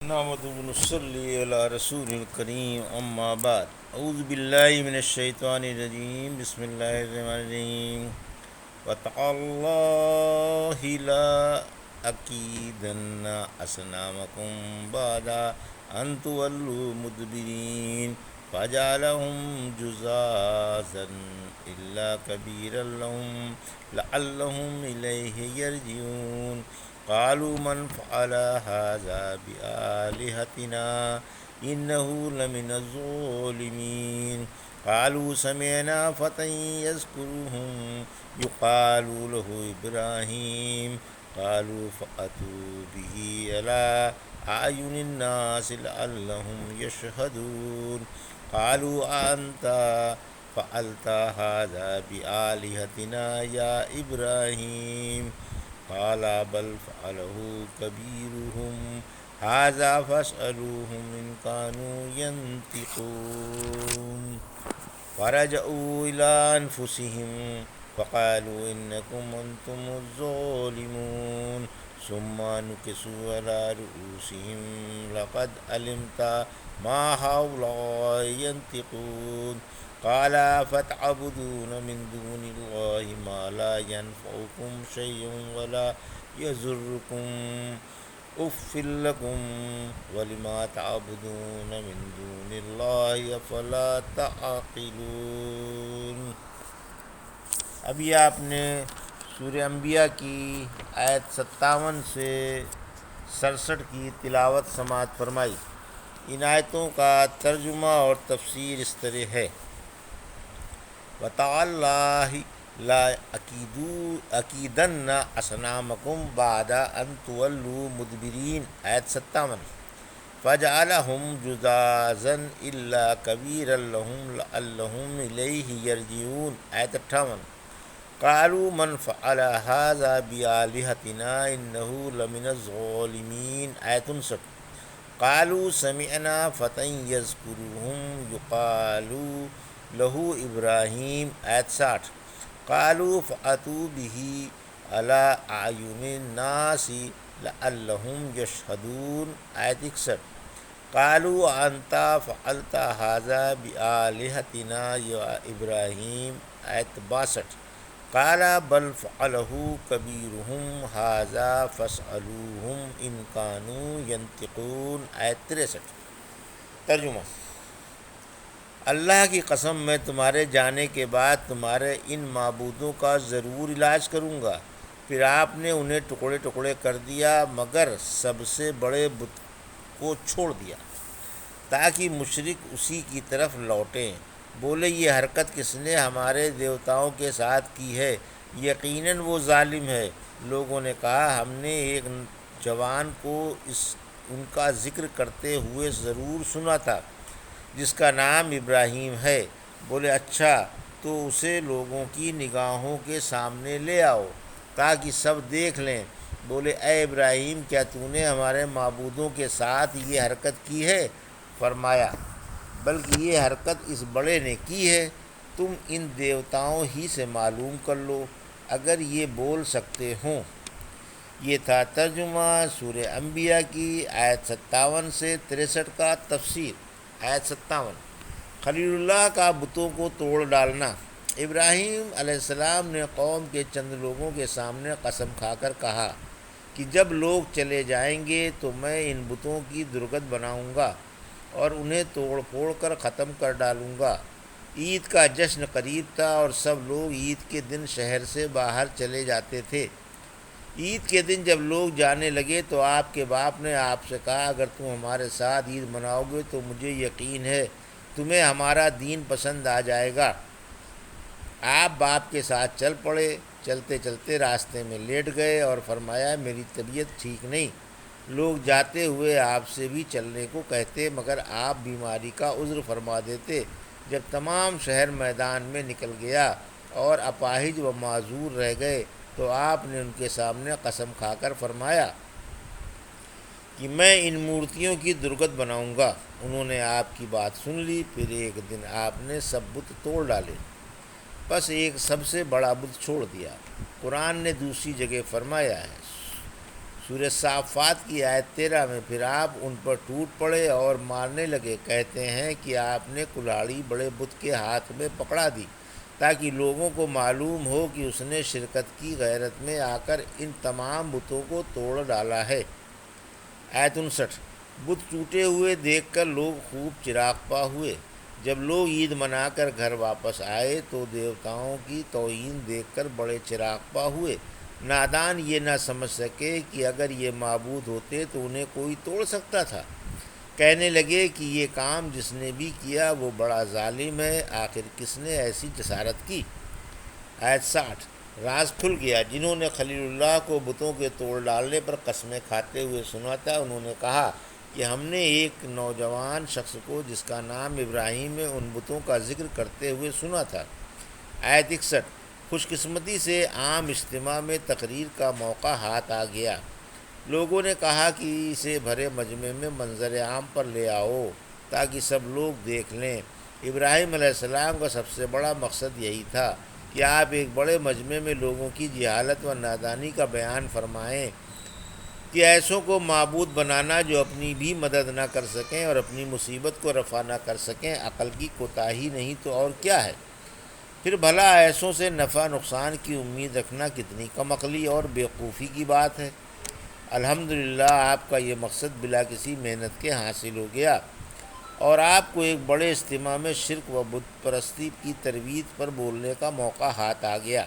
نحمده ونصلي على رسول الكريم اما بعد اعوذ بالله من الشيطان الرجيم بسم الله الرحمن الرحيم وتالله لا أكيدن أصنامكم بعد أن تولوا مدبرين فجعلهم جزازا إلا كبيرا لهم لعلهم إليه يرجعون قالوا من فعل هذا بآلهتنا إنه لمن الظالمين قالوا سمعنا فتى يذكرهم يقال له إبراهيم قالوا فأتوا به على أعين الناس لعلهم يشهدون قالوا أنت فعلت هذا بآلهتنا يا إبراهيم قال بل فعله كبيرهم هذا فاسألوهم إن كانوا ينطقون فرجعوا إلى أنفسهم فقالوا إنكم أنتم الظالمون ثم نكسوا على رؤوسهم لقد علمت ما هؤلاء ينطقون قال فتعبدون من دون الله ما لا ينفعكم شيئا ولا يضركم أف لكم ولما تعبدون من دون الله أفلا تعقلون۔ ابھی آپ نے سورہ انبیاء کی آیت 57 سے 67 کی تلاوت سماعت فرمائی۔ ان آیتوں کا ترجمہ اور تفسیر اس طرح ہے: وَتَعَالَّهِ لَا أَكِيدَنَّ أَصْنَامَكُمْ بَعْدَ أَن تُوَلُّوا مُدْبِرِينَ آیت 57۔ فَجَعَلَهُمْ جُذَاذًا إِلَّا كَبِيرًا لَهُمْ لَعَلَّهُمْ إِلَيْهِ يَرْجِعُونَ آیت 58۔ قَالُوا مَنْ فَعَلَ هَذَا بِآلِهَتِنَا إِنَّهُ لَمِنَ الظَّالِمِينَ آیت 59۔ قَالُوا سَمِعْنَا فَتًى يَذْكُرُهُمْ يُقَالُ لَهُ إِبْرَاهِيمُ آیت 60۔ قَالُوا فَأْتُوا بِهِ عَلَىٰ أَعْيُنِ النَّاسِ لَعَلَّهُمْ يَشْهَدُونَ آیت 61۔ قَالُوا أَنْتَ فَعَلْتَ هَذَا بِآلِهَتِنَا يَا إِبْرَاهِيمُ آیت 62۔ قَالَ بَلْ فَعَلَهُ كَبِيرُهُمْ هَٰذَا فَاسْأَلُوهُمْ إِنْ كَانُوا يَنطِقُونَ آیت 63۔ ترجمہ: اللہ کی قسم میں تمہارے جانے کے بعد تمہارے ان معبودوں کا ضرور علاج کروں گا۔ پھر آپ نے انہیں ٹکڑے ٹکڑے کر دیا مگر سب سے بڑے بت کو چھوڑ دیا تاکہ مشرک اسی کی طرف لوٹیں۔ بولے یہ حرکت کس نے ہمارے دیوتاؤں کے ساتھ کی ہے؟ یقیناً وہ ظالم ہے۔ لوگوں نے کہا ہم نے ایک جوان کو ان کا ذکر کرتے ہوئے ضرور سنا تھا جس کا نام ابراہیم ہے۔ بولے اچھا تو اسے لوگوں کی نگاہوں کے سامنے لے آؤ تاکہ سب دیکھ لیں۔ بولے اے ابراہیم کیا تو نے ہمارے معبودوں کے ساتھ یہ حرکت کی ہے؟ فرمایا بلکہ یہ حرکت اس بڑے نے کی ہے، تم ان دیوتاؤں ہی سے معلوم کر لو اگر یہ بول سکتے ہوں۔ یہ تھا ترجمہ سورہ انبیاء کی آیت 57 سے 63 کا تفسیر۔ آیت 57۔ خلیل اللہ کا بتوں کو توڑ ڈالنا۔ ابراہیم علیہ السلام نے قوم کے چند لوگوں کے سامنے قسم کھا کر کہا کہ جب لوگ چلے جائیں گے تو میں ان بتوں کی درگت بناؤں گا اور انہیں توڑ پھوڑ کر ختم کر ڈالوں گا۔ عید کا جشن قریب تھا اور سب لوگ عید کے دن شہر سے باہر چلے جاتے تھے۔ عید کے دن جب لوگ جانے لگے تو آپ کے باپ نے آپ سے کہا اگر تم ہمارے ساتھ عید مناؤ گے تو مجھے یقین ہے تمہیں ہمارا دین پسند آ جائے گا۔ آپ باپ کے ساتھ چل پڑے۔ چلتے چلتے راستے میں لیٹ گئے اور فرمایا میری طبیعت ٹھیک نہیں۔ لوگ جاتے ہوئے آپ سے بھی چلنے کو کہتے مگر آپ بیماری کا عذر فرما دیتے۔ جب تمام شہر میدان میں نکل گیا اور اپاہج و معذور رہ گئے تو آپ نے ان کے سامنے قسم کھا کر فرمایا کہ میں ان مورتیوں کی درگت بناؤں گا۔ انہوں نے آپ کی بات سن لی۔ پھر ایک دن آپ نے سب بت توڑ ڈالے، بس ایک سب سے بڑا بت چھوڑ دیا۔ قرآن نے دوسری جگہ فرمایا ہے سورہ صافات کی آیت 13 میں پھر آپ ان پر ٹوٹ پڑے اور مارنے لگے، کہتے ہیں کہ آپ نے کلاڑی بڑے بت کے ہاتھ میں پکڑا دی تاکہ لوگوں کو معلوم ہو کہ اس نے شرکت کی غیرت میں آ کر ان تمام بتوں کو توڑ ڈالا ہے۔ آیت 59، بت ٹوٹے ہوئے دیکھ کر لوگ خوب چراغپا ہوئے۔ جب لوگ عید منا کر گھر واپس آئے تو دیوتاؤں کی توہین دیکھ کر بڑے چراغپا ہوئے۔ نادان یہ نہ سمجھ سکے کہ اگر یہ معبود ہوتے تو انہیں کوئی توڑ سکتا تھا۔ کہنے لگے کہ یہ کام جس نے بھی کیا وہ بڑا ظالم ہے، آخر کس نے ایسی جسارت کی۔ آیت 60، راز کھل گیا۔ جنہوں نے خلیل اللہ کو بتوں کے توڑ ڈالنے پر قسمیں کھاتے ہوئے سنا تھا، انہوں نے کہا کہ ہم نے ایک نوجوان شخص کو جس کا نام ابراہیم ہے ان بتوں کا ذکر کرتے ہوئے سنا تھا۔ آیت 61، خوش قسمتی سے عام اجتماع میں تقریر کا موقع ہاتھ آ گیا۔ لوگوں نے کہا کہ اسے بھرے مجمع میں منظر عام پر لے آؤ تاکہ سب لوگ دیکھ لیں۔ ابراہیم علیہ السلام کا سب سے بڑا مقصد یہی تھا کہ آپ ایک بڑے مجمع میں لوگوں کی جہالت و نادانی کا بیان فرمائیں کہ ایسوں کو معبود بنانا جو اپنی بھی مدد نہ کر سکیں اور اپنی مصیبت کو رفع نہ کر سکیں عقل کی کوتاہی نہیں تو اور کیا ہے۔ پھر بھلا ایسوں سے نفع نقصان کی امید رکھنا کتنی کم عقلی اور بیوقوفی کی بات ہے۔ الحمدللہ آپ کا یہ مقصد بلا کسی محنت کے حاصل ہو گیا اور آپ کو ایک بڑے اجتماع میں شرک و بت پرستی کی ترویج پر بولنے کا موقع ہاتھ آ گیا۔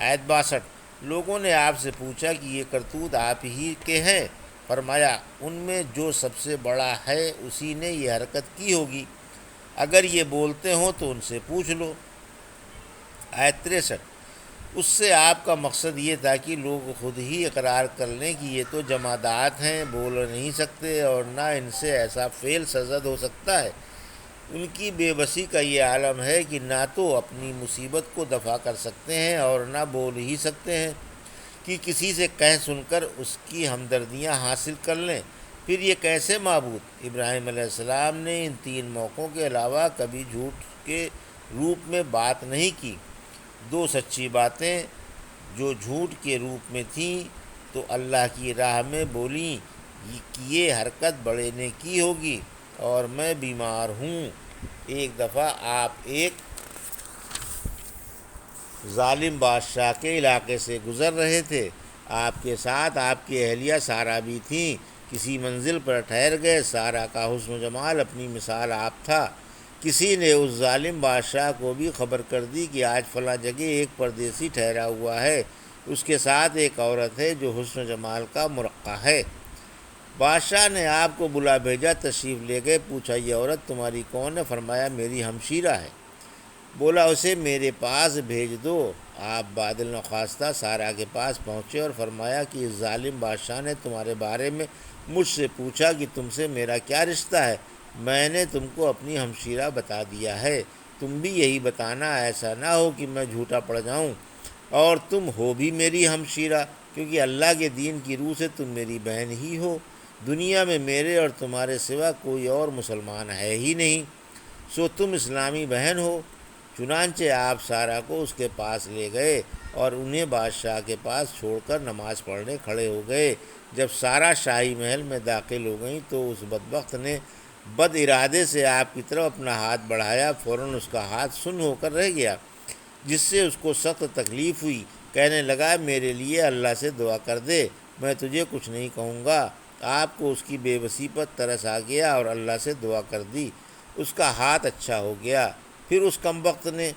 آیت 62، لوگوں نے آپ سے پوچھا کہ یہ کرتوت آپ ہی کے ہیں؟ فرمایا ان میں جو سب سے بڑا ہے اسی نے یہ حرکت کی ہوگی، اگر یہ بولتے ہوں تو ان سے پوچھ لو۔ آیت 63، اس سے آپ کا مقصد یہ تھا کہ لوگ خود ہی اقرار کر لیں کہ یہ تو جمادات ہیں، بول نہیں سکتے اور نہ ان سے ایسا فعل سرزد ہو سکتا ہے۔ ان کی بے بسی کا یہ عالم ہے کہ نہ تو اپنی مصیبت کو دفع کر سکتے ہیں اور نہ بول ہی سکتے ہیں کہ کسی سے کہہ سن کر اس کی ہمدردیاں حاصل کر لیں۔ پھر یہ کیسے معبود؟ ابراہیم علیہ السلام نے ان 3 موقعوں کے علاوہ کبھی جھوٹ کے روپ میں بات نہیں کی۔ 2 سچی باتیں جو جھوٹ کے روپ میں تھیں تو اللہ کی راہ میں بولیں کہ یہ حرکت بڑے نے کی ہوگی اور میں بیمار ہوں۔ ایک دفعہ آپ ایک ظالم بادشاہ کے علاقے سے گزر رہے تھے، آپ کے ساتھ آپ کی اہلیہ سارہ بھی تھیں۔ کسی منزل پر ٹھہر گئے، سارہ کا حسن و جمال اپنی مثال آپ تھا۔ کسی نے اس ظالم بادشاہ کو بھی خبر کر دی کہ آج فلاں جگہ ایک پردیسی ٹھہرا ہوا ہے، اس کے ساتھ ایک عورت ہے جو حسن و جمال کا مرقع ہے۔ بادشاہ نے آپ کو بلا بھیجا، تشریف لے گئے۔ پوچھا یہ عورت تمہاری کون ہے؟ فرمایا میری ہمشیرہ ہے۔ بولا اسے میرے پاس بھیج دو۔ آپ بادل نخواستہ سارہ کے پاس پہنچے اور فرمایا کہ اس ظالم بادشاہ نے تمہارے بارے میں مجھ سے پوچھا کہ تم سے میرا کیا رشتہ ہے۔ میں نے تم کو اپنی ہمشیرہ بتا دیا ہے، تم بھی یہی بتانا، ایسا نہ ہو کہ میں جھوٹا پڑ جاؤں اور تم ہو بھی میری ہمشیرہ، کیونکہ اللہ کے دین کی روح سے تم میری بہن ہی ہو۔ دنیا میں میرے اور تمہارے سوا کوئی اور مسلمان ہے ہی نہیں، سو تم اسلامی بہن ہو۔ چنانچہ آپ سارہ کو اس کے پاس لے گئے اور انہیں بادشاہ کے پاس چھوڑ کر نماز پڑھنے کھڑے ہو گئے۔ جب سارہ شاہی محل میں داخل ہو گئیں تو اس بدبخت نے بد ارادے سے آپ کی طرف اپنا ہاتھ بڑھایا، فوراً اس کا ہاتھ سن ہو کر رہ گیا، جس سے اس کو سخت تکلیف ہوئی۔ کہنے لگا میرے لیے اللہ سے دعا کر دے، میں تجھے کچھ نہیں کہوں گا۔ آپ کو اس کی بے بسی پر ترس آ گیا اور اللہ سے دعا کر دی، اس کا ہاتھ اچھا ہو گیا۔ پھر اس کمبخت نے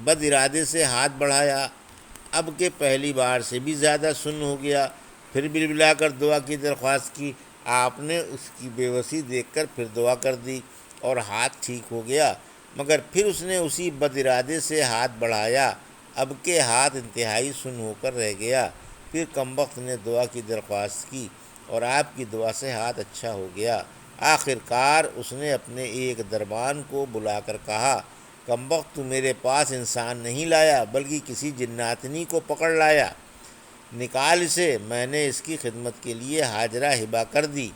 بد ارادے سے ہاتھ بڑھایا، اب کہ پہلی بار سے بھی زیادہ سن ہو گیا۔ پھر بلبلا کر دعا کی درخواست کی، آپ نے اس کی بے بسی دیکھ کر پھر دعا کر دی اور ہاتھ ٹھیک ہو گیا، مگر پھر اس نے اسی بد ارادے سے ہاتھ بڑھایا، اب کہ ہاتھ انتہائی سن ہو کر رہ گیا۔ پھر کمبخت نے دعا کی درخواست کی اور آپ کی دعا سے ہاتھ اچھا ہو گیا۔ آخر کار اس نے اپنے ایک دربان کو بلا کر کہا کمبخت تو میرے پاس انسان نہیں لایا بلکہ کسی جناتنی کو پکڑ لایا، نکال اسے، میں نے اس کی خدمت کے لیے حاجرہ ہبہ کر دی۔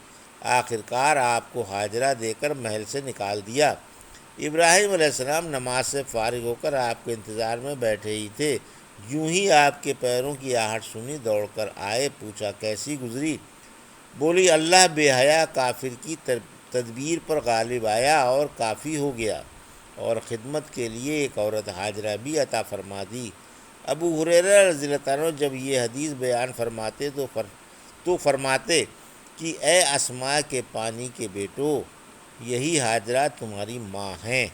آخر کار آپ کو حاجرہ دے کر محل سے نکال دیا۔ ابراہیم علیہ السلام نماز سے فارغ ہو کر آپ کے انتظار میں بیٹھے ہی تھے، یوں ہی آپ کے پیروں کی آہٹ سنی، دوڑ کر آئے، پوچھا کیسی گزری؟ بولی اللہ بے حیا کافر کی تدبیر پر غالب آیا اور کافی ہو گیا، اور خدمت کے لیے ایک عورت ہاجرہ بھی عطا فرما دی۔ ابو ہریرہ رضی اللہ عنہ جب یہ حدیث بیان فرماتے تو فرماتے کہ اے اسماء کے پانی کے بیٹو، یہی ہاجرہ تمہاری ماں ہیں۔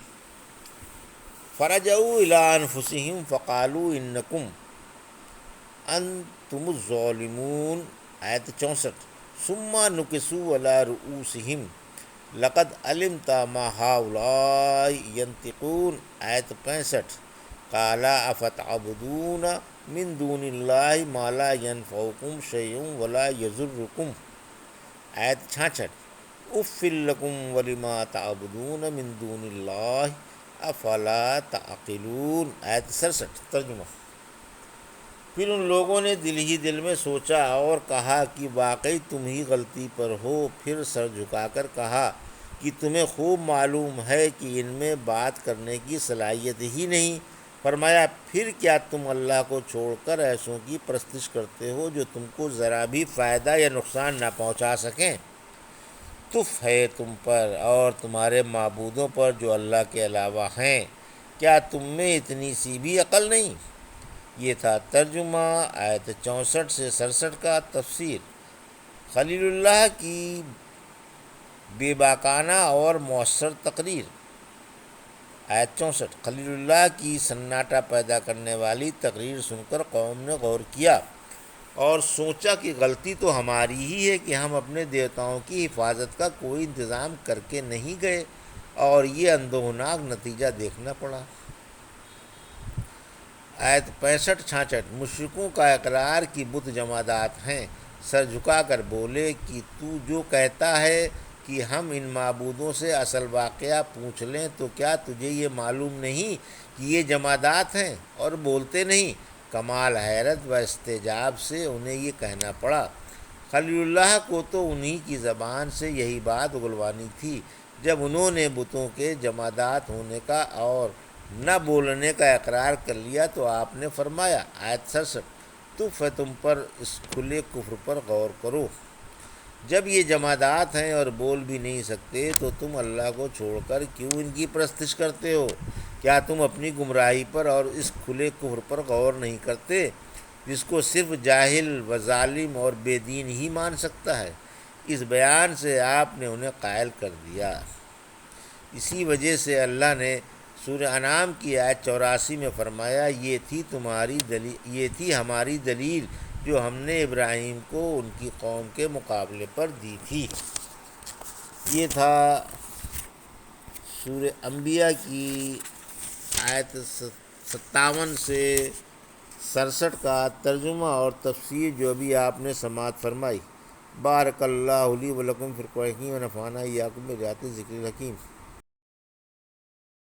فرجعوا الی انفسہم فقالوا انکم انتم الظالمون، آیت 64۔ ثم نکسوا علی رؤوسہم لقد علمت ما ہؤلاء ینطقون، آیت 65۔ قال افتعبدون من دون اللہ ما لا ینفعکم شیئا ولا یضرکم، آیت 66۔ اف لکم ولما تعبدون من دون اللہ افلا تعقلون، آیت 67۔ ترجمہ: پھر ان لوگوں نے دل ہی دل میں سوچا اور کہا کہ واقعی تم ہی غلطی پر ہو، پھر سر جھکا کر کہا کہ تمہیں خوب معلوم ہے کہ ان میں بات کرنے کی صلاحیت ہی نہیں۔ فرمایا پھر کیا تم اللہ کو چھوڑ کر ایسوں کی پرستش کرتے ہو جو تم کو ذرا بھی فائدہ یا نقصان نہ پہنچا سکیں؟ تف ہے تم پر اور تمہارے معبودوں پر جو اللہ کے علاوہ ہیں، کیا تم میں اتنی سی بھی عقل نہیں؟ یہ تھا ترجمہ آیت 64 سے 67 کا۔ تفسیر: خلیل اللہ کی بے باکانہ اور مؤثر تقریر۔ آیت 64۔ خلیل اللہ کی سناٹا پیدا کرنے والی تقریر سن کر قوم نے غور کیا اور سوچا کہ غلطی تو ہماری ہی ہے کہ ہم اپنے دیوتاؤں کی حفاظت کا کوئی انتظام کر کے نہیں گئے، اور یہ اندوہناک نتیجہ دیکھنا پڑا۔ آیت 65-66۔ مشرکوں کا اقرار کہ بت جمادات ہیں، سر جھکا کر بولے کہ تو جو کہتا ہے کہ ہم ان معبودوں سے اصل واقعہ پوچھ لیں تو کیا تجھے یہ معلوم نہیں کہ یہ جمادات ہیں، اور بولتے نہیں؟ کمال حیرت و استعجاب سے انہیں یہ کہنا پڑا۔ خلیل اللہ کو تو انہی کی زبان سے یہی بات اگلوانی تھی۔ جب انہوں نے بتوں کے جمادات ہونے کا اور نہ بولنے کا اقرار کر لیا تو آپ نے فرمایا، آیت 67، تف ہے تم پر اس کھلے کفر پر غور کرو۔ جب یہ جمادات ہیں اور بول بھی نہیں سکتے تو تم اللہ کو چھوڑ کر کیوں ان کی پرستش کرتے ہو؟ کیا تم اپنی گمراہی پر اور اس کھلے کفر پر غور نہیں کرتے جس کو صرف جاہل و ظالم اور بے دین ہی مان سکتا ہے؟ اس بیان سے آپ نے انہیں قائل کر دیا۔ اسی وجہ سے اللہ نے سورہ انعام کی آیت 84 میں فرمایا، یہ تھی ہماری دلیل جو ہم نے ابراہیم کو ان کی قوم کے مقابلے پر دی تھی۔ یہ تھا سورہ انبیاء کی آیت 57 سے 67 کا ترجمہ اور تفسیر جو ابھی آپ نے سماعت فرمائی۔ بارک اللہ لی و لکم فی القرآن الحکیم و نفعنی وایاکم بآیات الذکر الحکیم۔